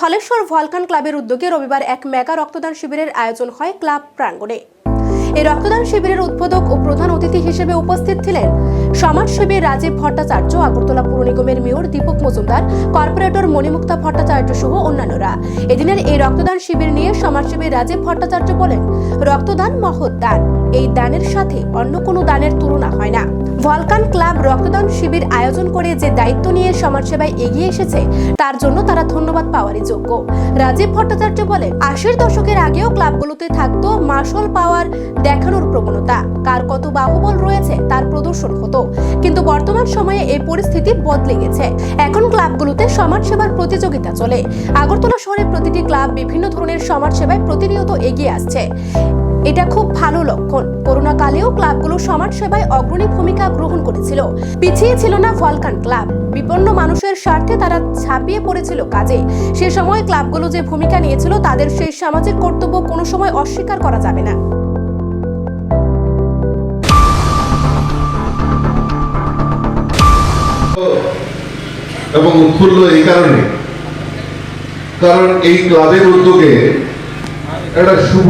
Dhaleshwar Vulcan ক্লাবের উদ্যোগে রবিবার এক মেগা রক্তদান শিবিরের আয়োজন হয় ক্লাব প্রাঙ্গণে। এই রক্তদান শিবিরের উদ্বোধক ও প্রধান অতিথি হিসেবে উপস্থিত ছিলেন সমাজসেবী রাজীব ভট্টাচার্য, আগরতলা পুর নিগমের মেয়র দীপক মজুমদার, কর্পোরেটর মণিমুক্তা ভট্টাচার্য সহ অন্যান্যরা। এদিনের এই রক্তদান শিবির নিয়ে সমাজসেবী রাজীব ভট্টাচার্য বলেন, রক্তদান মহৎ দান, এই দানের সাথে অন্য কোনো দানের তুলনা হয় না। ভলকান ক্লাব রক্তদান শিবির আয়োজন করে যে দায়িত্ব নিয়ে সমাজসেবায় এগিয়ে এসেছে তার জন্য তারা ধন্যবাদ পাওয়ারই যোগ্য। রাজীব ভট্টাচার্য বলেন, 80-র দশকের আগেও ক্লাবগুলোতে থাকতো মার্শাল পাওয়ার দেখানোর প্রবণতা, কার কত বাহুবল রয়েছে তার প্রদর্শন হতো, কিন্তু বর্তমান সময়ে এই পরিস্থিতি বদলে গেছে। এখন ক্লাবগুলোতে সমাজসেবার প্রতিযোগিতা চলে। আগরতলা শহরে প্রতিটি ক্লাব বিভিন্ন ধরনের সমাজসেবায় প্রতিনিয়ত এগিয়ে আসছে, এটা খুব ভালো লক্ষণ। করোনা কালেও ক্লাবগুলো সমাজসেবায় অগ্রণী ভূমিকা গ্রহণ করেছিল, পিছিয়ে ছিল না ভলকান ক্লাব। বিপন্ন মানুষের স্বার্থে তারা ঝাঁপিয়ে পড়েছিল কাজে। সে সময় ক্লাবগুলো যে ভূমিকা নিয়েছিল তাদের সেই সামাজিক কর্তব্য কোনো সময় অস্বীকার করা যাবে না। এবং উৎফুল্ল এই কারণে, কারণ এই ক্লাবের উদ্যোগে একটা শুভ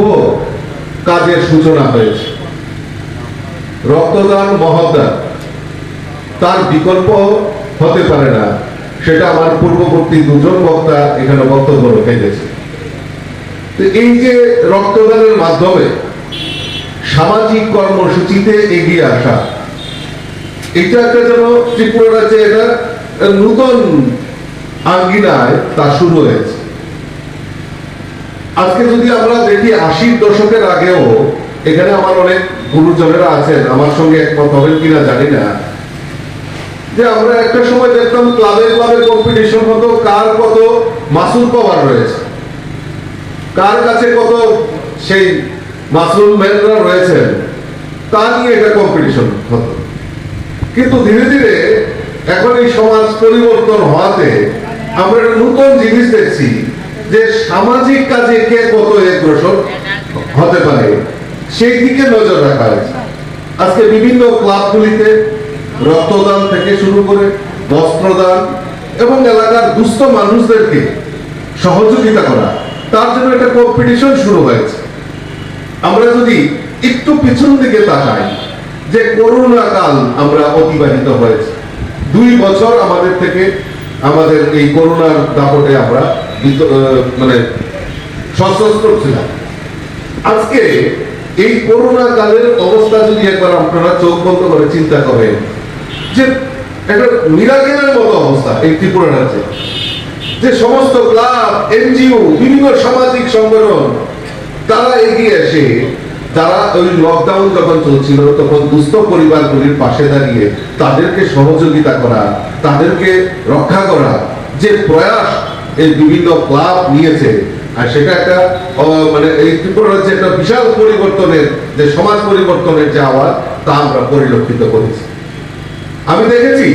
কাজের সূচনা হয়েছে। রক্তদান মহৎদান, তার বিকল্প হতে পারে না, সেটা আমার পূর্ববর্তী দুজন বক্তা এখানে বক্তব্য রেখে গেছে। এই যে রক্তদানের মাধ্যমে সামাজিক কর্মসূচিতে এগিয়ে আসা, এটা একটা যেন ত্রিপুরা রাজ্যে এটা নূতন আঙ্গিনায় তা শুরু হয়েছে। আজকে যদি আমরা দেখি 80-র দশকের আগেও এখানে আমার অনেক গুরুজনেরা আছেন, আমার সঙ্গে একমত হবেন কিনা জানি না, যে আমরা একটা সময় দেখতাম ক্লাবে ক্লাবে কম্পিটিশন হতো, কার কত মাসুল পাওয়ার রয়েছে, কার কাছে কত সেই মাসুল ম্যানরা রয়েছেন, তা নিয়ে একটা কম্পিটিশন হতো। কিন্তু ধীরে ধীরে এখন এই সমাজ পরিবর্তন হওয়াতে আমরা একটা নতুন জিনিস দেখছি, যে সামাজিক কাজে কে কত অগ্রসর হতে পারে সেই দিকে নজর রাখা হয়েছে। আজকে বিভিন্ন ক্লাবগুলিতে রক্তদান থেকে শুরু করে বস্ত্রদান এবং এলাকার দুস্থ মানুষদেরকে সহযোগিতা করা, তার জন্য একটা কম্পিটিশন শুরু হয়েছে। আমরা যদি একটু পিছন দিকে তাকাই, যে করোনা কাল আমরা অতিবাহিত হয়েছে, 2 বছর আমাদের থেকে আমাদের এই করোনার দাপটে আমরা মানে সশস্ত্র ছিলাম। আজকে এই করোনা কালের অবস্থা যদি একবার আপনারা চোখ বন্ধ করে চিন্তা করেন, যে একটা মিরাকেলের মতো অবস্থা এই ত্রিপুরা রাজ্যে, যে সমস্ত ক্লাব, এনজিও, বিভিন্ন সামাজিক সংগঠন তারা এগিয়ে এসে, যারা ওই লকডাউন যখন চলছিল তখন দুস্থ পরিবারগুলির পাশে দাঁড়িয়ে তাদেরকে সহযোগিতা করা, তাদেরকে রক্ষা করা যে প্রয়াস এই বিভিন্ন ক্লাব নিয়েছে, আর সেটা একটা মানে এই ত্রিপুরা রাজ্যে একটা বিশাল পরিবর্তনের, যে সমাজ পরিবর্তনের যে আওয়াজ, তা আমরা পরিলক্ষিত করেছি। আমি দেখেছি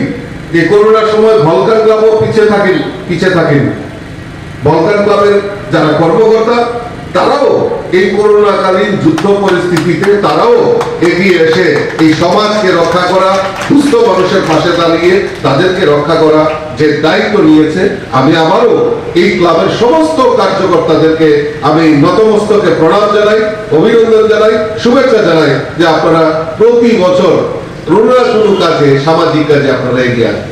যে করোনার সময় ভলকান ক্লাবও পিছিয়ে থাকেন। ভলকান ক্লাবের যারা কর্মকর্তা তারাও এই করোনাকালীন যুদ্ধ পরিস্থিতিতে তারাও এগিয়ে এসে এই সমাজকে রক্ষা করা, দুস্থ মানুষের পাশে দাঁড়িয়ে তাদেরকে রক্ষা করা যে দায়িত্ব নিয়েছে, আমি আবারও এই ক্লাবের সমস্ত কার্যকর্তাদেরকে আমি নতমস্তকে প্রণাম জানাই, অভিনন্দন জানাই, শুভেচ্ছা জানাই, যে আপনারা প্রতি বছর কোনো না কোনো কাজে, সামাজিক কাজে আপনারা এগিয়ে আসবেন।